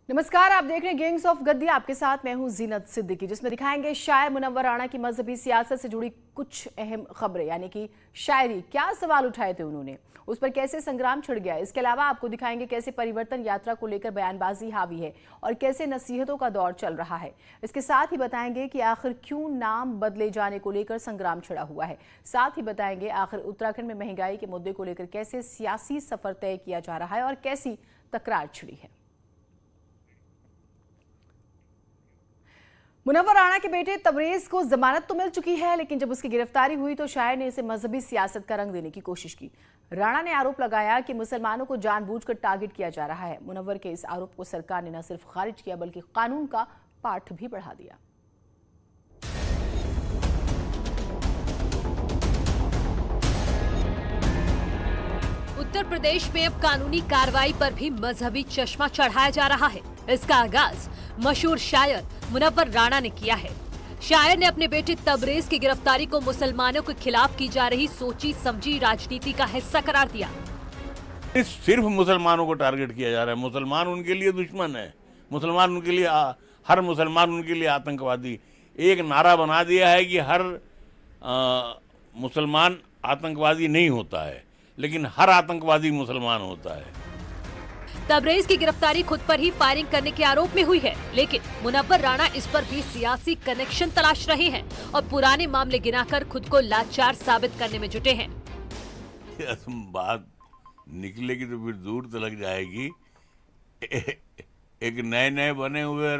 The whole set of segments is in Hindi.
नमस्कार, आप देख रहे हैं गैंग्स ऑफ गद्दी। आपके साथ मैं हूं जीनत सिद्दीकी, जिसमें दिखाएंगे शायर मुनव्वर राणा की मजहबी सियासत से जुड़ी कुछ अहम खबरें, यानी कि शायरी। क्या सवाल उठाए थे उन्होंने, उस पर कैसे संग्राम छिड़ गया। इसके अलावा आपको दिखाएंगे कैसे परिवर्तन यात्रा को लेकर बयानबाजी हावी है और कैसे नसीहतों का दौर चल रहा है। इसके साथ ही बताएंगे कि आखिर क्यों नाम बदले जाने को लेकर संग्राम छिड़ा हुआ है। साथ ही बताएंगे आखिर उत्तराखंड में महंगाई के मुद्दे को लेकर कैसे सियासी सफर तय किया जा रहा है और कैसी तकरार छिड़ी है। मुनव्वर राणा के बेटे तबरेज को जमानत तो मिल चुकी है, लेकिन जब उसकी गिरफ्तारी हुई तो शायर ने इसे मजहबी सियासत का रंग देने की कोशिश की। राणा ने आरोप लगाया कि मुसलमानों को जानबूझकर टारगेट किया जा रहा है। मुनव्वर के इस आरोप को सरकार ने न सिर्फ खारिज किया बल्कि कानून का पाठ भी बढ़ा दिया। उत्तर प्रदेश में अब कानूनी कार्रवाई पर भी मजहबी चश्मा चढ़ाया जा रहा है। इसका आगाज मशहूर शायर मुनव्वर राणा ने किया है। शायर ने अपने बेटे तबरेज की गिरफ्तारी को मुसलमानों के खिलाफ की जा रही सोची समझी राजनीति का हिस्सा करार दिया। सिर्फ मुसलमानों को टारगेट किया जा रहा है। मुसलमान उनके लिए दुश्मन है, मुसलमान उनके लिए हर मुसलमान उनके लिए आतंकवादी। एक नारा बना दिया है कि हर मुसलमान आतंकवादी नहीं होता है, लेकिन हर आतंकवादी मुसलमान होता है। तबरेज की गिरफ्तारी खुद पर ही फायरिंग करने के आरोप में हुई है, लेकिन मुनव्वर राणा इस पर भी सियासी कनेक्शन तलाश रहे हैं और पुराने मामले गिनाकर खुद को लाचार साबित करने में जुटे हैं। बात निकलेगी तो फिर दूर तो लग जाएगी। एक नए नए बने हुए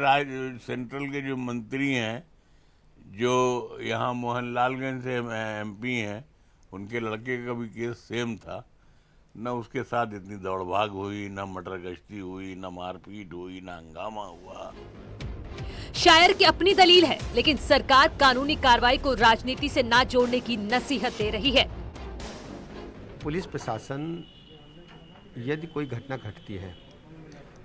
सेंट्रल के जो मंत्री हैं, जो यहाँ मोहनलालगंज से MP हैं, उनके लड़के का भी केस सेम था। न उसके साथ इतनी दौड़ भाग हुई, न मटर गश्ती हुई, न मारपीट हुई, न हंगामा हुआ। शायर की अपनी दलील है, लेकिन सरकार कानूनी कार्रवाई को राजनीति से ना जोड़ने की नसीहत दे रही है। पुलिस प्रशासन यदि कोई घटना घटती है,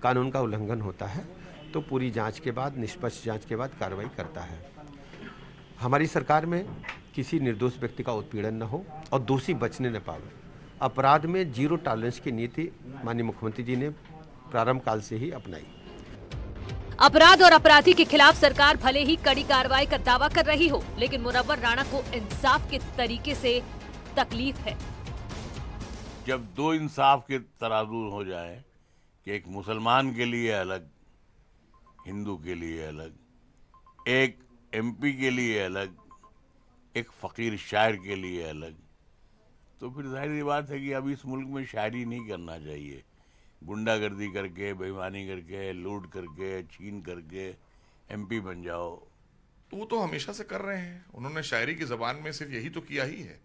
कानून का उल्लंघन होता है, तो पूरी जांच के बाद, निष्पक्ष जांच के बाद कार्रवाई करता है। हमारी सरकार में किसी निर्दोष व्यक्ति का उत्पीड़न न हो और दोषी बचने न पावे। अपराध में जीरो टॉलरेंस की नीति माननीय मुख्यमंत्री जी ने प्रारंभ काल से ही अपनाई। अपराध और अपराधी के खिलाफ सरकार भले ही कड़ी कार्रवाई का दावा कर रही हो, लेकिन मुनव्वर राणा को इंसाफ के तरीके से तकलीफ है। जब दो इंसाफ के तराजू हो जाए कि एक मुसलमान के लिए अलग, हिंदू के लिए अलग, एक MP के लिए अलग, एक फकीर शायर के लिए अलग, तो फिर जाहिर बात है कि अब इस मुल्क में शायरी नहीं करना चाहिए। गुंडागर्दी करके, बेईमानी करके, लूट करके, छीन करके MP बन जाओ। तो वो तो हमेशा से कर रहे हैं। उन्होंने शायरी की ज़बान में सिर्फ यही तो किया ही है।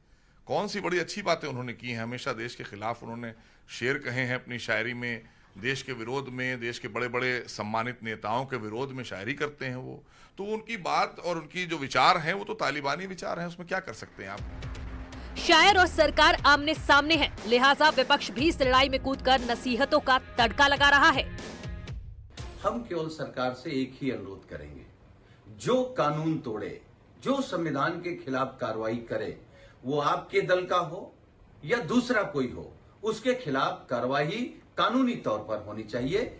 कौन सी बड़ी अच्छी बातें उन्होंने की हैं। हमेशा देश के खिलाफ उन्होंने शेर कहे हैं अपनी शायरी में, देश के विरोध में, देश के बड़े बड़े सम्मानित नेताओं के विरोध में शायरी करते हैं वो। तो उनकी बात और उनकी जो विचार हैं वो तो तालिबानी विचार हैं, उसमें क्या कर सकते हैं आप। शायर और सरकार आमने सामने हैं, लिहाजा विपक्ष भी इस लड़ाई में कूदकर नसीहतों का तड़का लगा रहा है। हम केवल सरकार से एक ही अनुरोध करेंगे, जो कानून तोड़े, जो संविधान के खिलाफ कार्रवाई करे, वो आपके दल का हो या दूसरा कोई हो, उसके खिलाफ कार्रवाई कानूनी तौर पर होनी चाहिए।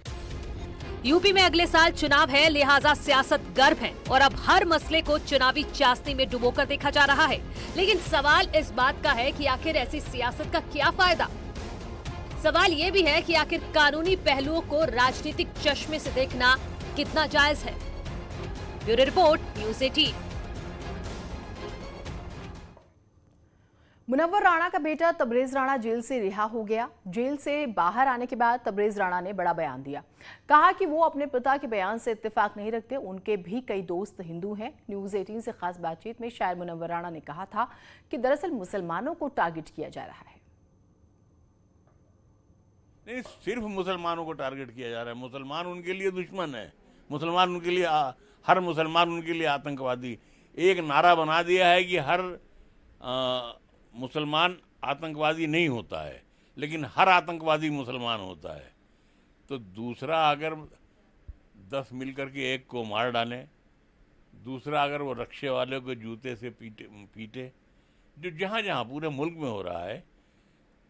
यूपी में अगले साल चुनाव है, लिहाजा सियासत गर्म है और अब हर मसले को चुनावी चाशनी में डुबोकर देखा जा रहा है। लेकिन सवाल इस बात का है कि आखिर ऐसी सियासत का क्या फायदा। सवाल ये भी है कि आखिर कानूनी पहलुओं को राजनीतिक चश्मे से देखना कितना जायज है। Bureau report, news 18। Munawwar Rana का बेटा तबरेज राणा जेल से रिहा हो गया। जेल से बाहर आने के बाद तबरेज राणा ने बड़ा बयान दिया। कहा कि वो अपने पिता के बयान से इत्तेफाक नहीं रखते, उनके भी कई दोस्त हिंदू हैं। न्यूज़ 18 से खास बातचीत में शायर मुनव्वर राणा ने कहा था कि दरअसल मुसलमानों को टारगेट किया जा रहा है। नहीं, सिर्फ मुसलमानों को टारगेट किया जा रहा है। मुसलमान उनके लिए दुश्मन है, मुसलमान उनके लिए हर मुसलमान उनके लिए आतंकवादी। एक नारा बना दिया है कि हर मुसलमान आतंकवादी नहीं होता है, लेकिन हर आतंकवादी मुसलमान होता है। तो दूसरा अगर 10 मिलकर के एक को मार डालें, दूसरा अगर वो रक्षे वाले को जूते से पीटे, जो जहाँ जहाँ पूरे मुल्क में हो रहा है,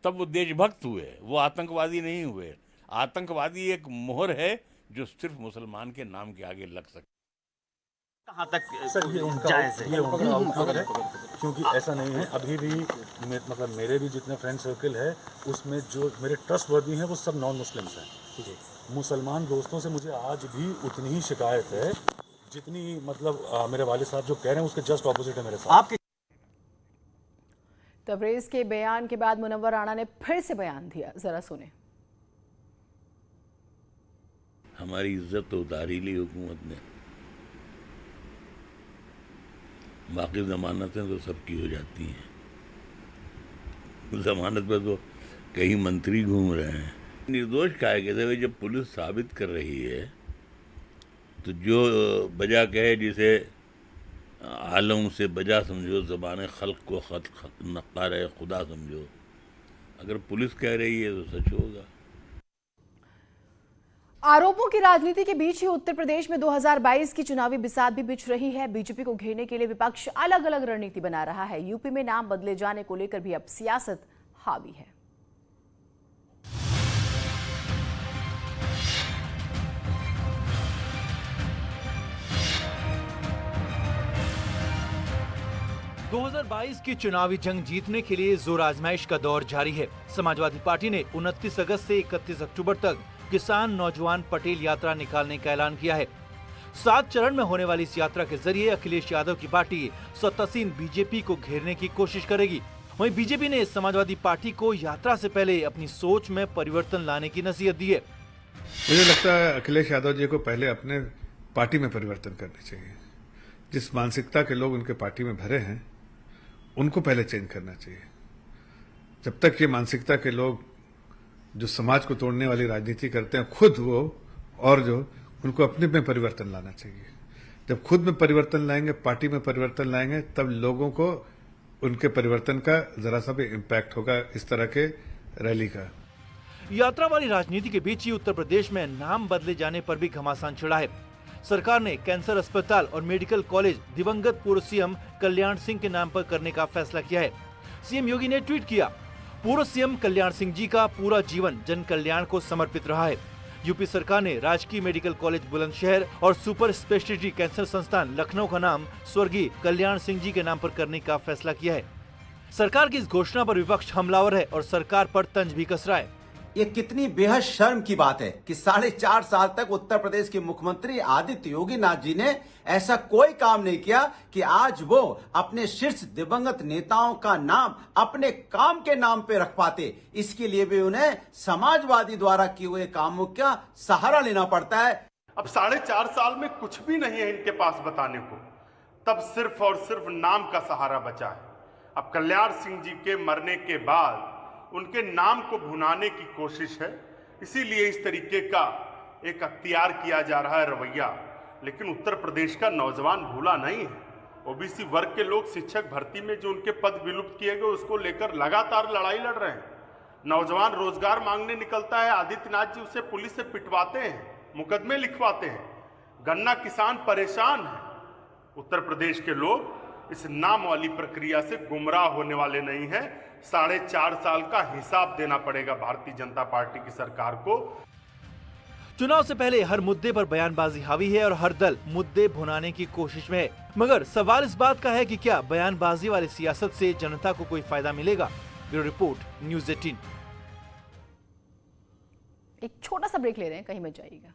तब वो देशभक्त हुए, वो आतंकवादी नहीं हुए। आतंकवादी एक मोहर है जो सिर्फ मुसलमान के नाम के आगे लग सकते। कहाँ तक सर ये उनका है, क्योंकि ऐसा नहीं है। अभी भी मतलब मेरे भी जितने फ्रेंड सर्कल है उसमें जो मेरे ट्रस्टवर्दी हैं वो सब नॉन मुस्लिम्स हैं। मुसलमान दोस्तों से मुझे आज भी उतनी ही शिकायत है जितनी मतलब मेरे वाले साहब जो कह रहे हैं उसके जस्ट ऑपोजिट है मेरे साथ। तबरेज़ के बयान के बाद मुनव्वर राणा ने फिर से बयान दिया, जरा सुने। हमारी इज्जत तो उतार ही ली हुकूमत ने, बाकी जमानतें तो सबकी हो जाती हैं। जमानत पे तो कई मंत्री घूम रहे हैं। निर्दोष काहे कहते हैं? जब पुलिस साबित कर रही है तो जो बजा कहे, जिसे आलम से बजा समझो, ज़बान खल्क को नक़ार खुदा समझो। अगर पुलिस कह रही है तो सच होगा। आरोपों की राजनीति के बीच ही उत्तर प्रदेश में 2022 की चुनावी बिसात भी बिछ रही है। बीजेपी को घेरने के लिए विपक्ष अलग अलग रणनीति बना रहा है। यूपी में नाम बदले जाने को लेकर भी अब सियासत हावी है। की चुनावी जंग जीतने के लिए जोर आजमाइश का दौर जारी है। समाजवादी पार्टी ने 29 अगस्त से 31 अक्टूबर तक किसान नौजवान पटेल यात्रा निकालने का ऐलान किया है। 7 चरण में होने वाली इस यात्रा के जरिए अखिलेश यादव की पार्टी सत्तासीन बीजेपी को घेरने की कोशिश करेगी। वहीं बीजेपी ने समाजवादी पार्टी को यात्रा से पहले अपनी सोच में परिवर्तन लाने की नसीहत दी है। मुझे लगता है अखिलेश यादव जी को पहले अपने पार्टी में परिवर्तन करना चाहिए। जिस मानसिकता के लोग उनके पार्टी में भरे हैं उनको पहले चेंज करना चाहिए। जब तक ये मानसिकता के लोग जो समाज को तोड़ने वाली राजनीति करते हैं खुद वो और जो उनको अपने में परिवर्तन लाना चाहिए। जब खुद में परिवर्तन लाएंगे, पार्टी में परिवर्तन लाएंगे, तब लोगों को उनके परिवर्तन का जरा सा भी इम्पैक्ट होगा इस तरह के रैली का। यात्रा वाली राजनीति के बीच ही उत्तर प्रदेश में नाम बदले जाने पर भी घमासान छिड़ा है। सरकार ने कैंसर अस्पताल और मेडिकल कॉलेज दिवंगत पूर्व सीएम कल्याण सिंह के नाम पर करने का फैसला किया है। सीएम योगी ने ट्वीट किया, पूर्व सीएम कल्याण सिंह जी का पूरा जीवन जन कल्याण को समर्पित रहा है। यूपी सरकार ने राजकीय मेडिकल कॉलेज बुलंदशहर और सुपर स्पेशलिटी कैंसर संस्थान लखनऊ का नाम स्वर्गीय कल्याण सिंह जी के नाम पर करने का फैसला किया है। सरकार की इस घोषणा पर विपक्ष हमलावर है और सरकार पर तंज भी कस रहा है। ये कितनी बेहद शर्म की बात है कि 4.5 साल तक उत्तर प्रदेश के मुख्यमंत्री आदित्य योगीनाथ जी ने ऐसा कोई काम नहीं किया कि आज वो अपने शीर्ष दिवंगत नेताओं का नाम अपने काम के नाम पे रख पाते। इसके लिए भी उन्हें समाजवादी द्वारा किए हुए कामों का सहारा लेना पड़ता है। अब 4.5 साल में कुछ भी नहीं है इनके पास बताने को, तब सिर्फ और सिर्फ नाम का सहारा बचा है। अब कल्याण सिंह जी के मरने के बाद उनके नाम को भुनाने की कोशिश है, इसीलिए इस तरीके का एक अख्तियार किया जा रहा है रवैया। लेकिन उत्तर प्रदेश का नौजवान भूला नहीं है। ओबीसी वर्ग के लोग शिक्षक भर्ती में जो उनके पद विलुप्त किए गए उसको लेकर लगातार लड़ाई लड़ रहे हैं। नौजवान रोजगार मांगने निकलता है, आदित्यनाथ जी उसे पुलिस से पिटवाते हैं, मुकदमे लिखवाते हैं। गन्ना किसान परेशान है। उत्तर प्रदेश के लोग इस नाम वाली प्रक्रिया से गुमराह होने वाले नहीं हैं। 4.5 साल का हिसाब देना पड़ेगा भारतीय जनता पार्टी की सरकार को। चुनाव से पहले हर मुद्दे पर बयानबाजी हावी है और हर दल मुद्दे भुनाने की कोशिश में है। मगर सवाल इस बात का है कि क्या बयानबाजी वाली सियासत से जनता को कोई फायदा मिलेगा? Bureau report, news 18। एक छोटा सा ब्रेक ले रहे हैं, कहीं मत जाइएगा।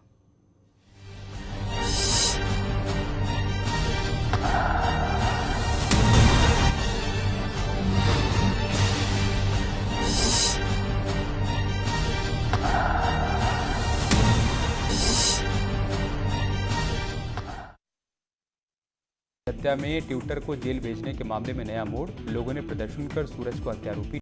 हत्या में ट्विटर को जेल भेजने के मामले में नया मोड़, लोगों ने प्रदर्शन कर सूरज को हत्यारोपी